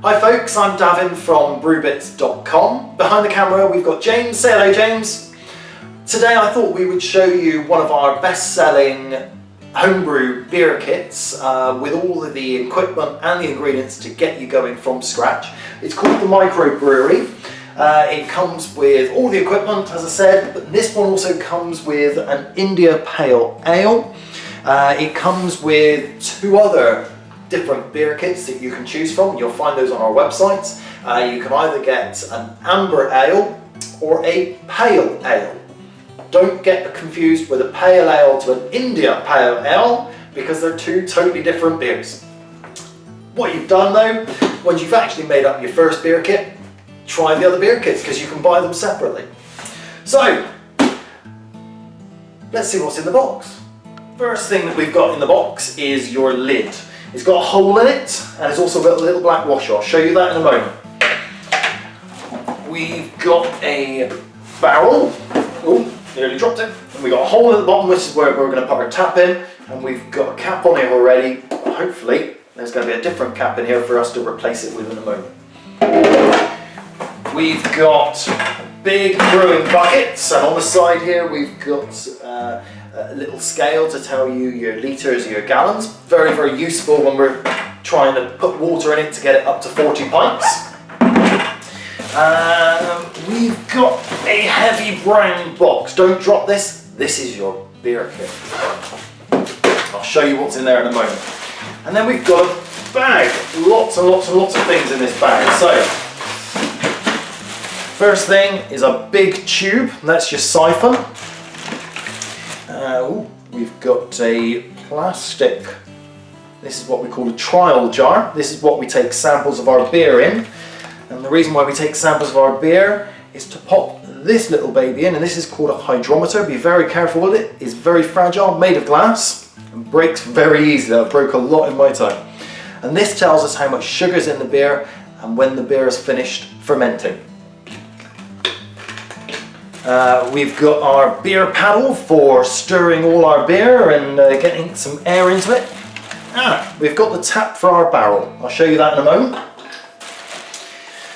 Hi folks, I'm Davin from Brewbitz.com. Behind the camera we've got James. Say hello, James. Today I thought we would show you one of our best-selling homebrew beer kits with all of the equipment and the ingredients to get you going from scratch. It's called the Microbrewery. It comes with all the equipment, as I said, but this one also comes with an India Pale Ale. It comes with two other different beer kits that you can choose from. You'll find those on our website. You can either get an amber ale or a pale ale. Don't get confused with a pale ale to an India Pale Ale because they're two totally different beers. What you've done though, once you've actually made up your first beer kit, try the other beer kits because you can buy them separately. So, let's see what's in the box. First thing that we've got in the box is your lid. It's got a hole in it and it's also got a little black washer. I'll show you that in a moment. We've got a barrel. Oh, nearly dropped it. And we've got a hole at the bottom, which is where we're going to put our tap in. And we've got a cap on here already. Hopefully, there's going to be a different cap in here for us to replace it with in a moment. We've got big brewing buckets, and on the side here we've got a little scale to tell you your litres or your gallons. Very, very useful when we're trying to put water in it to get it up to 40 pints. We've got a heavy brown box. Don't drop this. This is your beer kit. I'll show you what's in there in a moment. And then we've got a bag. Lots and lots and lots of things in this bag. So, first thing is a big tube. That's your siphon. We've got a plastic. This is what we call a trial jar. This is what we take samples of our beer in. And the reason why we take samples of our beer is to pop this little baby in, and this is called a hydrometer. Be very careful with it. It's very fragile, made of glass, and breaks very easily. I've broke a lot in my time. And this tells us how much sugar's in the beer and when the beer is finished fermenting. We've got our beer paddle for stirring all our beer and getting some air into it. We've got the tap for our barrel. I'll show you that in a moment.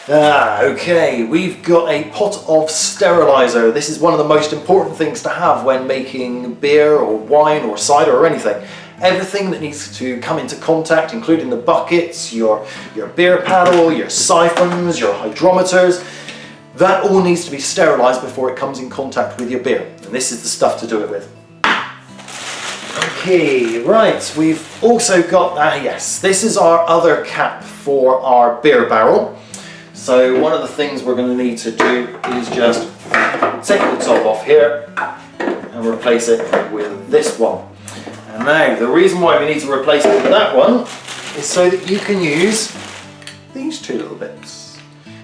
Okay, we've got a pot of sterilizer. This is one of the most important things to have when making beer or wine or cider or anything. Everything that needs to come into contact, including the buckets, your beer paddle, your siphons, your hydrometers, that all needs to be sterilised before it comes in contact with your beer. And this is the stuff to do it with. Okay, right, we've also got, yes, this is our other cap for our beer barrel. So one of the things we're going to need to do is just take the top off here and replace it with this one. And now, the reason why we need to replace it with that one is so that you can use these two little bits.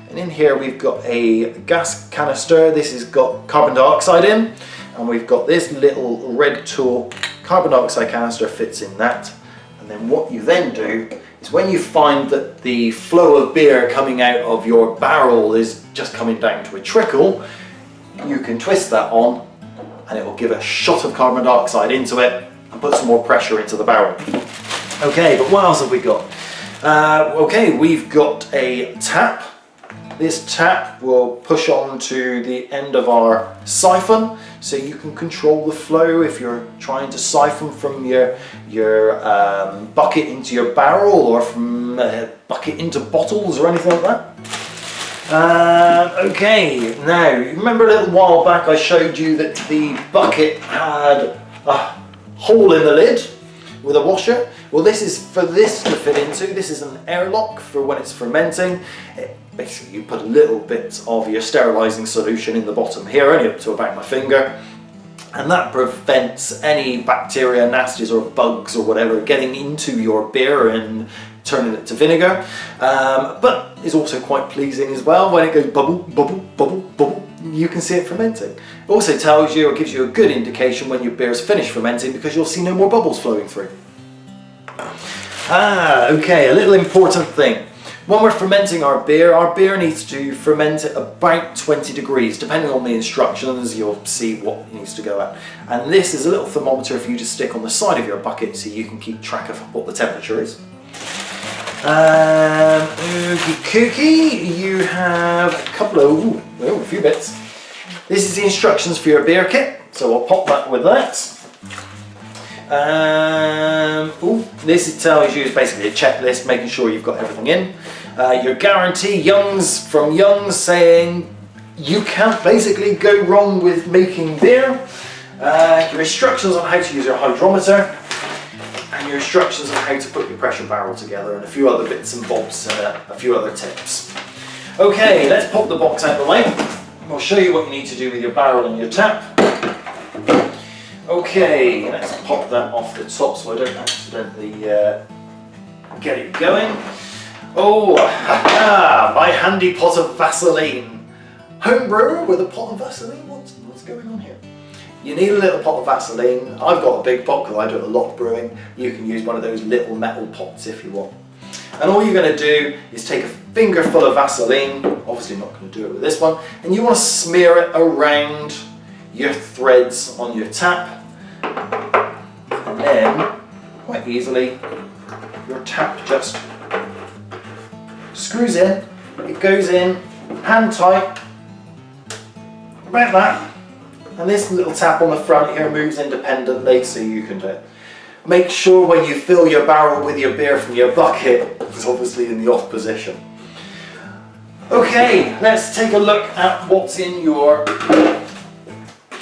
And in here we've got a gas canister. This has got carbon dioxide in, and we've got this little red tool. Carbon dioxide canister fits in that. And then what you then do is when you find that the flow of beer coming out of your barrel is just coming down to a trickle, you can twist that on and it will give a shot of carbon dioxide into it and put some more pressure into the barrel. Okay, but what else have we got? Okay, we've got a tap. This tap will push on to the end of our siphon, so you can control the flow if you're trying to siphon from your bucket into your barrel, or from a bucket into bottles or anything like that. Okay, now remember a little while back I showed you that the bucket had a hole in the lid with a washer? Well, this is for this to fit into. This is an airlock for when it's fermenting. Basically, you put a little bit of your sterilising solution in the bottom here, only up to about my finger, and that prevents any bacteria, nasties or bugs or whatever getting into your beer and turning it to vinegar, but is also quite pleasing as well. When it goes bubble, bubble, bubble, bubble, you can see it fermenting. It also tells you, or gives you a good indication when your beer is finished fermenting, because you'll see no more bubbles flowing through. Okay, a little important thing. When we're fermenting our beer needs to ferment at about 20 degrees, depending on the instructions. You'll see what it needs to go at. And this is a little thermometer for you to stick on the side of your bucket so you can keep track of what the temperature is. Oogie kooky, you have a couple of, a few bits. This is the instructions for your beer kit, so I'll pop that with that. This tells you, it's basically a checklist, making sure you've got everything in. Your guarantee, from Young's, saying you can't basically go wrong with making beer. Your instructions on how to use your hydrometer, and your instructions on how to put your pressure barrel together, and a few other bits and bobs, a few other tips. Okay, let's pop the box out of the way. I'll show you what you need to do with your barrel and your tap. Okay, let's pop that off the top so I don't accidentally get it going. Oh, my handy pot of Vaseline. Homebrewer with a pot of Vaseline? What's going on here? You need a little pot of Vaseline. I've got a big pot because I do a lot of brewing. You can use one of those little metal pots if you want. And all you're going to do is take a finger full of Vaseline, obviously not going to do it with this one, and you want to smear it around your threads on your tap, and then quite easily your tap just screws in, it goes in hand tight, about that, and this little tap on the front here moves independently so you can do it. Make sure when you fill your barrel with your beer from your bucket, it's obviously in the off position. Okay, let's take a look at what's in your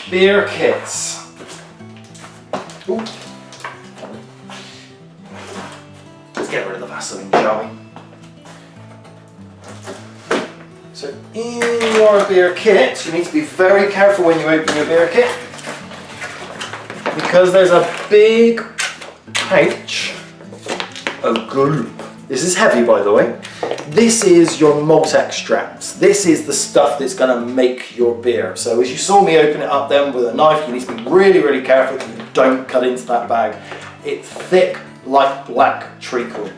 beer kits. Ooh. Let's get rid of the Vaseline, shall we? So in your beer kit, you need to be very careful when you open your beer kit, because there's a big pouch of gloop. This is heavy, by the way. This is your malt extracts. This is the stuff that's going to make your beer. So as you saw me open it up then with a knife, you need to be really, really careful that you don't cut into that bag. It's thick like black treacle.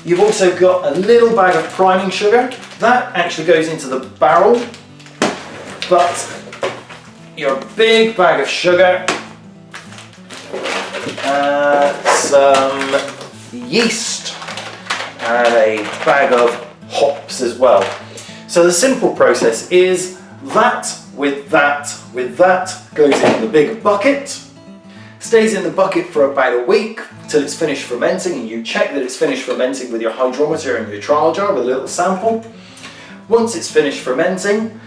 You've also got a little bag of priming sugar. That actually goes into the barrel, but your big bag of sugar, some yeast, and a bag of hops as well. So the simple process is that with that goes in the big bucket, stays in the bucket for about a week till it's finished fermenting, and you check that it's finished fermenting with your hydrometer and your trial jar with a little sample. Once it's finished fermenting,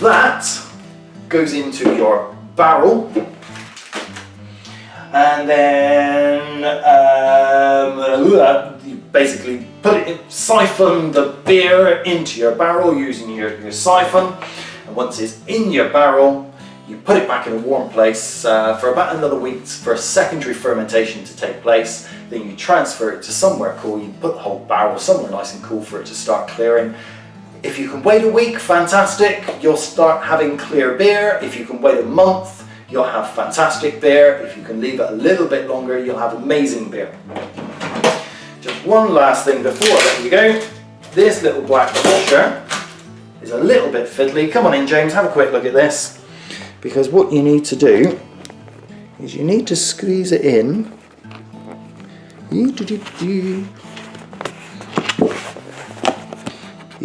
that goes into your barrel, and then you basically siphon the beer into your barrel using your siphon, and once it's in your barrel, you put it back in a warm place for about another week for a secondary fermentation to take place. Then you transfer it to somewhere cool. You put the whole barrel somewhere nice and cool for it to start clearing. If you can wait a week, fantastic, you'll start having clear beer. If you can wait a month, you'll have fantastic beer. If you can leave it a little bit longer, you'll have amazing beer. Just one last thing before I let you go. This little black washer is a little bit fiddly. Come on in, James, have a quick look at this. Because what you need to do is you need to squeeze it in. You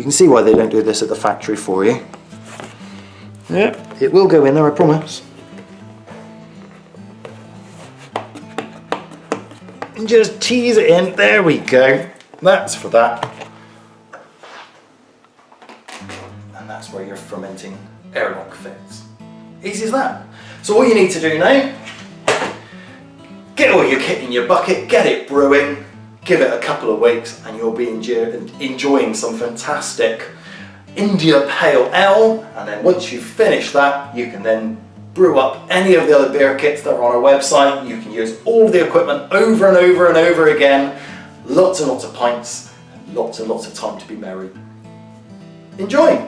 can see why they don't do this at the factory for you. Yep, it will go in there, I promise. And just tease it in. There we go. That's for that. And that's where your fermenting airlock fits. Easy as that. So all you need to do now, get all your kit in your bucket, get it brewing, give it a couple of weeks, and you'll be enjoying some fantastic India Pale Ale. And then once you've finished that, you can then brew up any of the other beer kits that are on our website. You can use all the equipment over and over and over again. Lots and lots of pints, and lots of time to be merry. Enjoy!